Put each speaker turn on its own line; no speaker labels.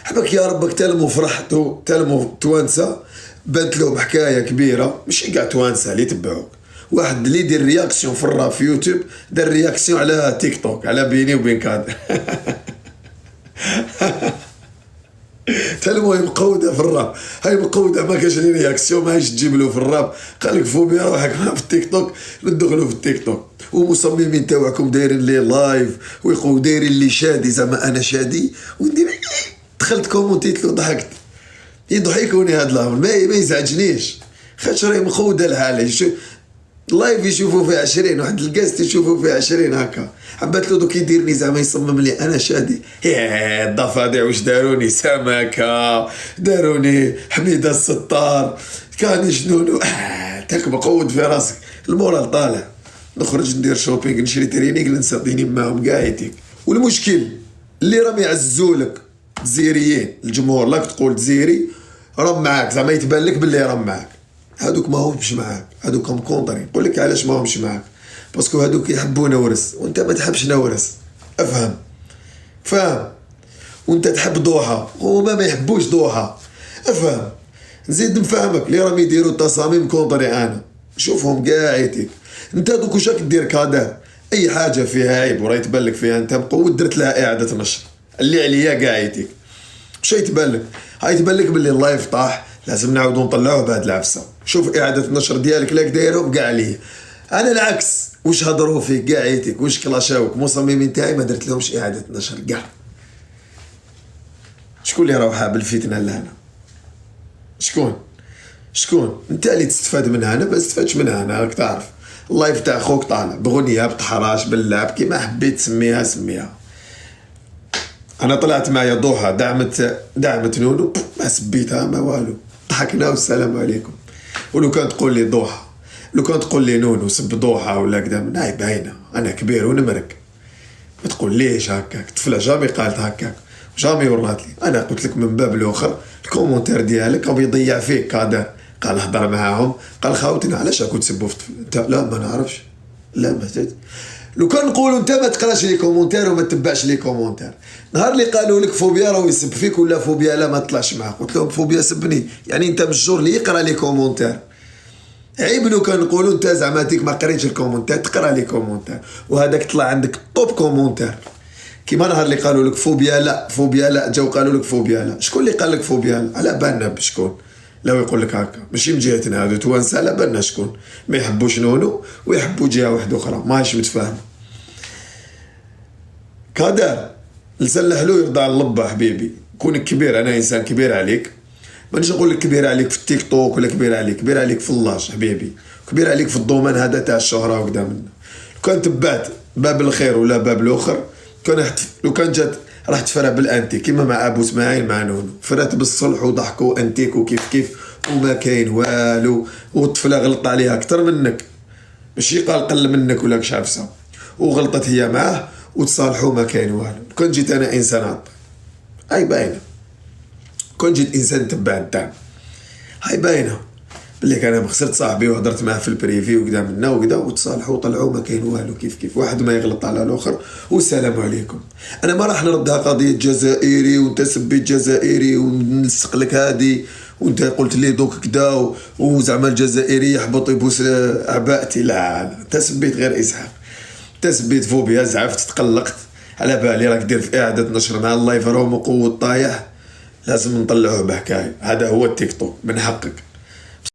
حبك يا ربك تلمو فرحتو تلمو توانسة بانت لهم حكاية كبيرة، ماشي كاع توانسة اللي يتبعوك. واحد اللي يدير رياكسيون في الراب في يوتيوب دار رياكسيون على تيك توك على بيني وبين كادر. تلمو هي مقودة في الراب، هاي مقودة ما كاش لي رياكسيون ماهيش تجيب له في الراب. قالك فوبيا روحك في التيك توك ندخلوا في التيك توك. ومصممين تاعكم دايرين لي لايف ويقولوا دايرين لي شادي زعما انا شادي وندير. دخلت كومونتيت له ضحكت يضحكوني هاد الامر ما يزعجنيش خاطر راهي مقودة الحالة. لايف يشوفوا فيه 20 واحد الكاست يشوفوا فيه 20 هكا. حبات له دوك يديرني زعما يصمم لي انا شادي. يا الضفادع واش داروني سمكة داروني حميدة الستار كان شنونو. تاك مقود في راسك المورال طالع. نخرج ندير شوبينغ نشري ترينيك ننسى ديني معاهم قاعدين. والمشكل اللي راهم يعزولك تزيريين الجمهور لاك تقول تزيري راهم معاك زعما يتبان لك باللي راهم معاك. هادوك ما همش معاك، هادوك هم كونطري. نقول لك علاش ما همش معاك، باسكو هادوك يحبوا نورس وانت ما تحبش نورس. افهم فاهم. وانت تحب ضوحة وهما ما يحبوش ضوحة. افهم. نزيد نفهمك اللي راهم يديروا التصاميم كونطري انا شوفهم قاعدين. انت دوك واش راك دير كادر اي حاجه فيها عيب وراه يتبان لك فيها انت مقود درت لها اعاده نشر اللي عليا قاعدين. واش يتبان لك؟ هاي يتبان لك باللي اللايف طاح لازم نعاودو نطلعوه بهاد العفسه. شوف اعاده النشر ديالك لاك دايرهم كاع عليه. انا العكس واش هضروا فيك كاع عيتك واش كلاشاوك مصممين تاعي ما درت لهمش اعاده نشر كاع. شكون اللي روحها بالفتنه لهنا؟ شكون انت اللي تستفاد منها؟ انا ما استفادش منها. انا راك تعرف اللايف تاع خوك طالع بغنيه بطحراش باللعب كيما حبيت تسميها. انا طلعت معايا ضحى دعمت نونو ما سبيتها ما والو ضحكنا والسلام عليكم. ولو كان تقول لي ضحى لو كان تقول لي نونو سب ضحى ولا كذا هاي باينه انا كبير ونمرك. ما تقول ليش هكاك طفله جامي قالت هكاك جامي ورات لي. انا قلت لك من باب الاخر الكومونتير ديالك راه يضيع فيك قادر. قال هضر معاهم قال خاوتنا علاش راكم تسبوا في انت؟ لا ما نعرفش لا ما تد. لو كان نقولوا انت ما تقراش لي كومونتير وما تتبعش لي كومونتير. نهار اللي قالوا لك فوبيا راهو يسب فيك ولا فوبيا لا ما طلعش معاه قلت لهم فوبيا سبني يعني انت مش الجور اللي يقرا لي كومونتير. عيب لو كان نقولوا انت زعما تيك ما قريتش الكومونتير تقرا لي كومونتير وهذاك طلع عندك توب كومونتير. كيما نهار اللي قالوا لك فوبيا لا جاو قالوا لك فوبيا لا. شكون اللي قال لك فوبيا لا؟ على بالنا بشكون لو يقول لك هكا ماشي من جهتنا هادو توانسه على بالنا شكون ما يحبوش نونو ويحبوا جهه واحده اخرى ماهيش متفاهم. كادر لسلح له يرضى على اللبه حبيبي. كونك كبير انا انسان كبير عليك مانيش نقول لك كبير عليك في التيك توك ولا كبير عليك في اللاش حبيبي. كبير عليك في الضمان هذا تاع الشهره وكذا منا. لو كان تبعت باب الخير ولا باب الاخر لو كان جات راح تفرى بالانتي كيما مع ابو اسماعيل مع نونو فرات بالصلح وضحكوا انتيكو كيف وما كاين والو. والطفله غلط عليها اكثر منك ماشي قال قل منك ولا كش عفسه وغلطت هي معاه وتصالحوا ما كاين والو. كون جيت انا انسان عطل هاي باينه. كون جيت انسان تبع الدعم هاي باينه باللي كان انا خسرت صاحبي وهضرت معاه في البريفي وكذا منا وكذا وتصالحوا وطلعوا ما كاين والو كيف واحد ما يغلط على الاخر والسلام عليكم. انا ما راح نردها قضيه جزائري وانت سبيت جزائري ونلصق لك هادي وانت قلت لي دوك كدا وزعما الجزائري يحبط يبوس عباءتي. لا انت سبيت غير اسحاق انت سبيت فوبيا زعفت تقلقت على بالي راك دير في اعاده نشر مع اللايف راهو مقود طايح لازم نطلعوه بحكايه. هذا هو التيك توك من حقك